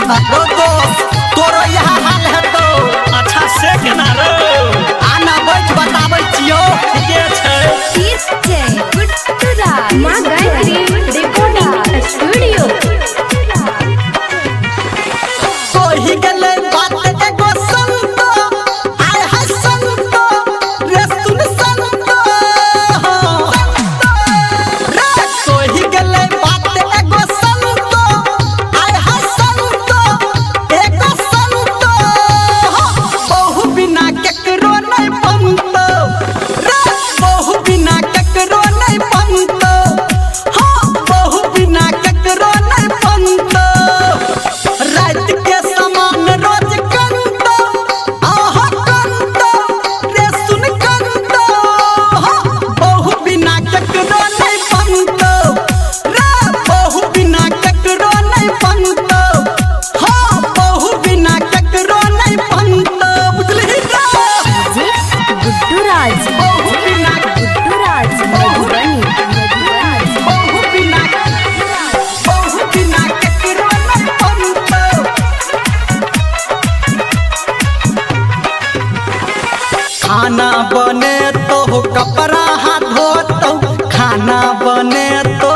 दोस्त तोरो यहाँ हाल है तो अच्छा से केना रो आना बैठ बताबै छियो ठीके छै डीजे गुड्डूरा मां गायत्री रिकॉर्डिंग स्टूडियो कोही गेलै बात एगो संतो आय है संतो रे सुन संतो रे कोही गेलै बात एगो संतो आय है संतो एगो संतो बहु बिना केकरो नहीं बनतो रे बहु बिना केकरो नहीं बनतो हां बहु बिना केकरो नहीं बनतो रात के समान रोज कंतो आहा कंतो रे सुन कंतो बहु बिना केकरो नहीं बनतो रे बहु बिना केकरो नहीं बनतो हां बहु बिना केकरो नहीं बनतो बुझली रे गुड्डूराज बहु बिना गुड्डूराज मधुबनी बहु बिना केकरो नहीं बनतो खाना बने तो कपड़ा हाथ धोतो खाना बने तो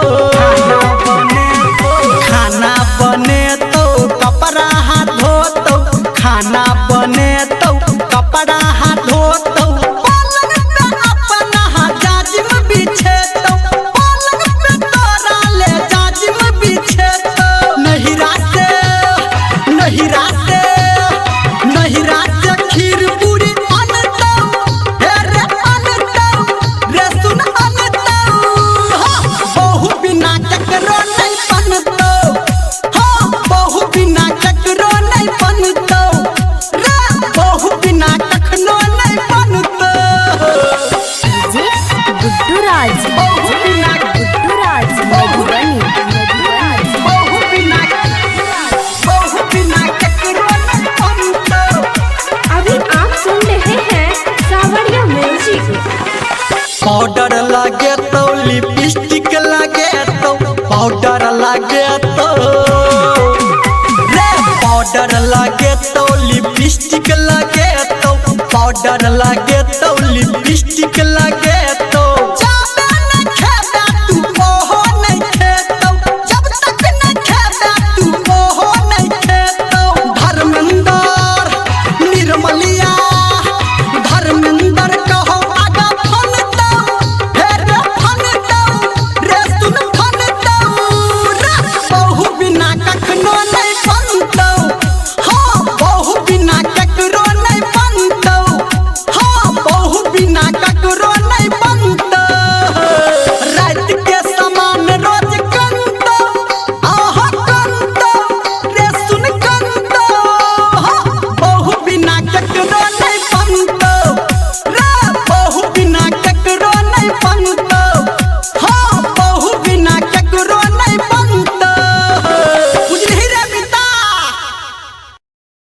खाना बने तो कपड़ा हाथ धोतो खाना बने तो कपड़ा हाथ धोतो पलंग पे अपना जाजिम बिछेतो पलंग पे तोरा ले जाजिम बिछेतो नहिरा से खीर पूरी अनतो हे रे अनतो रे सुन अनतो बहु बिना केकरो नहीं बनतो हां बहु बिना केकरो नहीं बनतो रे बहु बिना कखनो नहीं बनतो गुड्डूराज बहु बिना गुड्डूराज मधुबनी बहु बिना केकरो नहीं बनतो अभी आप सुन रहे हैं सावरिया म्यूजिक पाउडर लगे तो लिपस्टिक लगे तो पाउडर लगे तो रे पाउडर लगे तो लिपस्टिक लगे तो पाउडर लगे तो लिपस्टिक